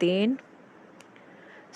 3,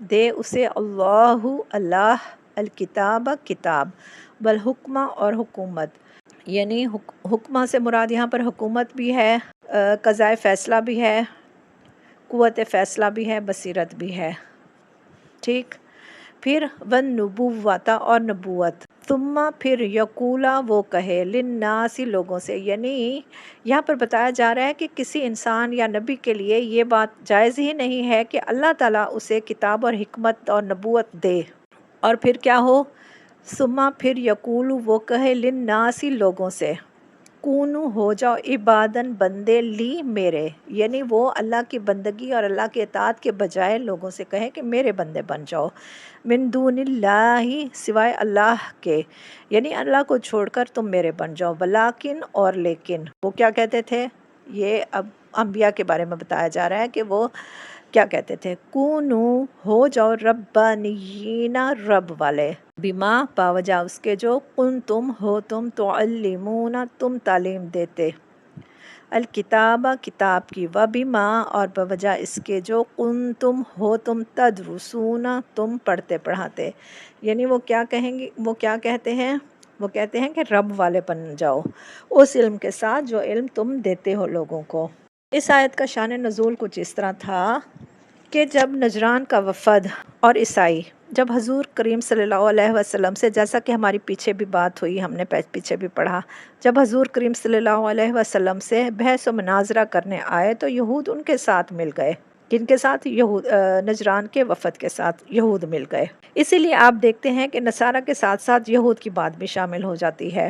دے اسے اللہ الکتاب کتاب والحکمہ اور حکومت، یعنی حکمہ سے مراد یہاں پر حکومت بھی ہے، قضائے فیصلہ بھی ہے، قوت فیصلہ بھی ہے، بصیرت بھی ہے، ٹھیک۔ پھر والنبوۃ اور نبوت، ثم پھر یقولا وہ کہے للناس لوگوں سے، یعنی یہاں پر بتایا جا رہا ہے کہ کسی انسان یا نبی کے لیے یہ بات جائز ہی نہیں ہے کہ اللہ تعالیٰ اسے کتاب اور حکمت اور نبوت دے، اور پھر کیا ہو، ثم پھر یقول وہ کہے للناس لوگوں سے، کونو ہو جاؤ عبادن بندے لی میرے، یعنی وہ اللہ کی بندگی اور اللہ کے اطاعت کے بجائے لوگوں سے کہے کہ میرے بندے بن جاؤ، من دون اللہ سوائے اللہ کے، یعنی اللہ کو چھوڑ کر تم میرے بن جاؤ، ولیکن اور لیکن وہ کیا کہتے تھے، یہ اب انبیاء کے بارے میں بتایا جا رہا ہے کہ وہ کیا کہتے تھے، کونو ہو جاؤ ربانیین رب والے، بما باوجہ اس کے جو کن تم ہو تم تعلمون تم تعلیم دیتے، الکتاب کتاب کی، و بما اور بوجہ اس کے جو کن تم ہو تم تدرسون تم پڑھتے پڑھاتے، یعنی وہ کیا کہیں گے، وہ کیا کہتے ہیں، وہ کہتے ہیں کہ رب والے بن جاؤ اس علم کے ساتھ جو علم تم دیتے ہو لوگوں کو۔ اس آیت کا شان نزول کچھ اس طرح تھا کہ جب نجران کا وفد اور عیسائی جب حضور کریم صلی اللہ علیہ وسلم سے، جیسا کہ ہماری پیچھے بھی بات ہوئی، ہم نے پیچھے بھی پڑھا، جب حضور کریم صلی اللہ علیہ وسلم سے بحث و مناظرہ کرنے آئے تو یہود ان کے ساتھ مل گئے، کن کے ساتھ، نجران کے وفد کے ساتھ یہود مل گئے، اسی لیے آپ دیکھتے ہیں کہ نصارہ کے ساتھ ساتھ یہود کی بات بھی شامل ہو جاتی ہے۔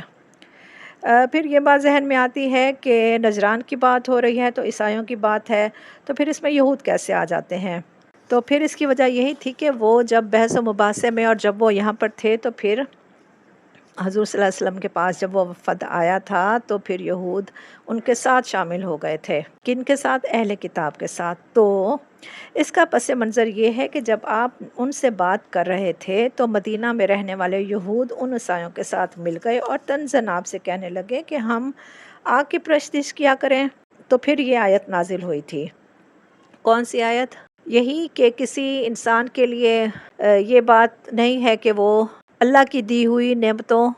پھر یہ بات ذہن میں آتی ہے کہ نجران کی بات ہو رہی ہے تو عیسائیوں کی بات ہے، تو پھر اس میں یہود کیسے آ جاتے ہیں؟ تو پھر اس کی وجہ یہی تھی کہ وہ جب بحث و مباحثے میں اور جب وہ یہاں پر تھے تو پھر حضور صلی اللہ علیہ وسلم کے پاس جب وہ وفد آیا تھا تو پھر یہود ان کے ساتھ شامل ہو گئے تھے، کن کے ساتھ، اہل کتاب کے ساتھ۔ تو اس کا پس منظر یہ ہے کہ جب آپ ان سے بات کر رہے تھے تو مدینہ میں رہنے والے یہود ان عیسائیوں کے ساتھ مل گئے اور طنزاً آپ سے کہنے لگے کہ ہم آگ کی پرستش کیا کریں، تو پھر یہ آیت نازل ہوئی تھی۔ کون سی آیت؟ یہی کہ کسی انسان کے لیے یہ بات نہیں ہے کہ وہ اللہ کی دی ہوئی نعمتوں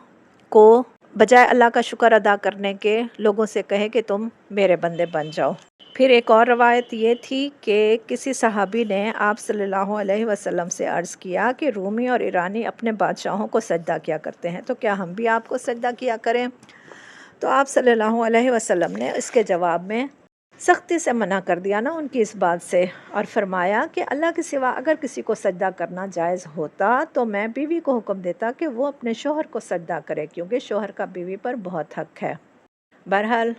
کو بجائے اللہ کا شکر ادا کرنے کے لوگوں سے کہے کہ تم میرے بندے بن جاؤ۔ پھر ایک اور روایت یہ تھی کہ کسی صحابی نے آپ صلی اللہ علیہ وسلم سے عرض کیا کہ رومی اور ایرانی اپنے بادشاہوں کو سجدہ کیا کرتے ہیں، تو کیا ہم بھی آپ کو سجدہ کیا کریں؟ تو آپ صلی اللہ علیہ وسلم نے اس کے جواب میں سختی سے منع کر دیا نا ان کی اس بات سے، اور فرمایا کہ اللہ کے سوا اگر کسی کو سجدہ کرنا جائز ہوتا تو میں بیوی کو حکم دیتا کہ وہ اپنے شوہر کو سجدہ کرے، کیونکہ شوہر کا بیوی پر بہت حق ہے۔ بہرحال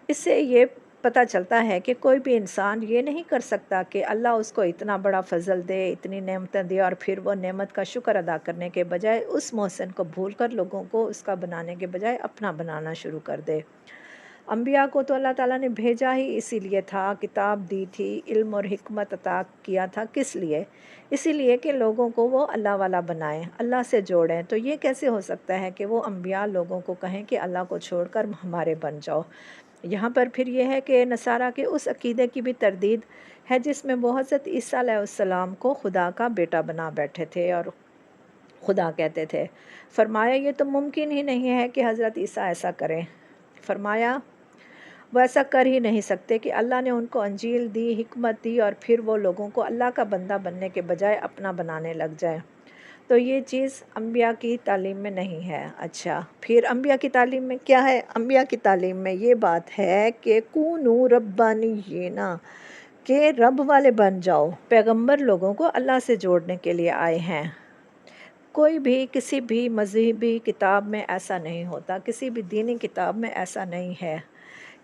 اس سے یہ پتہ چلتا ہے کہ کوئی بھی انسان یہ نہیں کر سکتا کہ اللہ اس کو اتنا بڑا فضل دے، اتنی نعمتیں دے، اور پھر وہ نعمت کا شکر ادا کرنے کے بجائے اس محسن کو بھول کر لوگوں کو اس کا بنانے کے بجائے اپنا بنانا شروع کر دے۔ انبیاء کو تو اللہ تعالیٰ نے بھیجا ہی اسی لیے تھا، کتاب دی تھی، علم اور حکمت عطا کیا تھا، کس لیے؟ اسی لیے کہ لوگوں کو وہ اللہ والا بنائیں، اللہ سے جوڑیں۔ تو یہ کیسے ہو سکتا ہے کہ وہ انبیاء لوگوں کو کہیں کہ اللہ کو چھوڑ کر ہمارے بن جاؤ؟ یہاں پر پھر یہ ہے کہ نصارہ کے اس عقیدے کی بھی تردید ہے جس میں وہ حضرت عیسیٰ علیہ السلام کو خدا کا بیٹا بنا بیٹھے تھے اور خدا کہتے تھے۔ فرمایا یہ تو ممکن ہی نہیں ہے کہ حضرت عیسیٰ ایسا کریں۔ فرمایا وہ ایسا کر ہی نہیں سکتے کہ اللہ نے ان کو انجیل دی، حکمت دی، اور پھر وہ لوگوں کو اللہ کا بندہ بننے کے بجائے اپنا بنانے لگ جائیں۔ تو یہ چیز انبیاء کی تعلیم میں نہیں ہے۔ اچھا، پھر انبیاء کی تعلیم میں کیا ہے؟ انبیاء کی تعلیم میں یہ بات ہے کہ کونو ربانیین، کہ رب والے بن جاؤ۔ پیغمبر لوگوں کو اللہ سے جوڑنے کے لیے آئے ہیں۔ کوئی بھی کسی بھی مذہبی کتاب میں ایسا نہیں ہوتا، کسی بھی دینی کتاب میں ایسا نہیں ہے،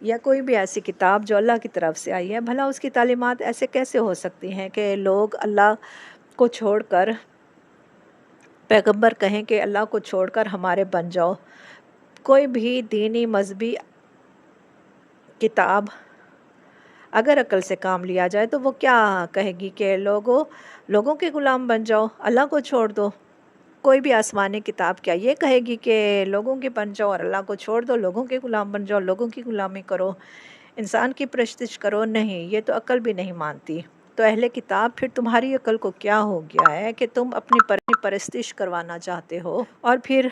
یا کوئی بھی ایسی کتاب جو اللہ کی طرف سے آئی ہے، بھلا اس کی تعلیمات ایسے کیسے ہو سکتی ہیں کہ لوگ اللہ کو چھوڑ کر پیغمبر کہیں کہ اللہ کو چھوڑ کر ہمارے بن جاؤ؟ کوئی بھی دینی مذہبی کتاب اگر عقل سے کام لیا جائے تو وہ کیا کہے گی کہ لوگوں کے غلام بن جاؤ، اللہ کو چھوڑ دو؟ کوئی بھی آسمانی کتاب کیا یہ کہے گی کہ لوگوں کے بن جاؤ اور اللہ کو چھوڑ دو، لوگوں کے غلام بن جاؤ، لوگوں کی غلامی کرو، انسان کی پرستش کرو؟ نہیں، یہ تو عقل بھی نہیں مانتی۔ تو اہل کتاب پھر تمہاری عقل کو کیا ہو گیا ہے کہ تم اپنی پرستش کروانا چاہتے ہو؟ اور پھر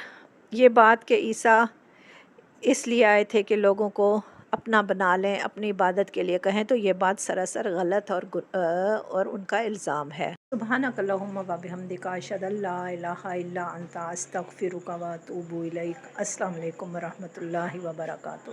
یہ بات کہ عیسیٰ اس لیے آئے تھے کہ لوگوں کو اپنا بنا لیں، اپنی عبادت کے لیے کہیں، تو یہ بات سراسر غلط اور ان کا الزام ہے۔ سبحانک اللہم و بحمدک اشہد ان لا الہ الا انت استغفرک و اتوب الیک۔ السلام علیکم ورحمۃ اللہ وبرکاتہ۔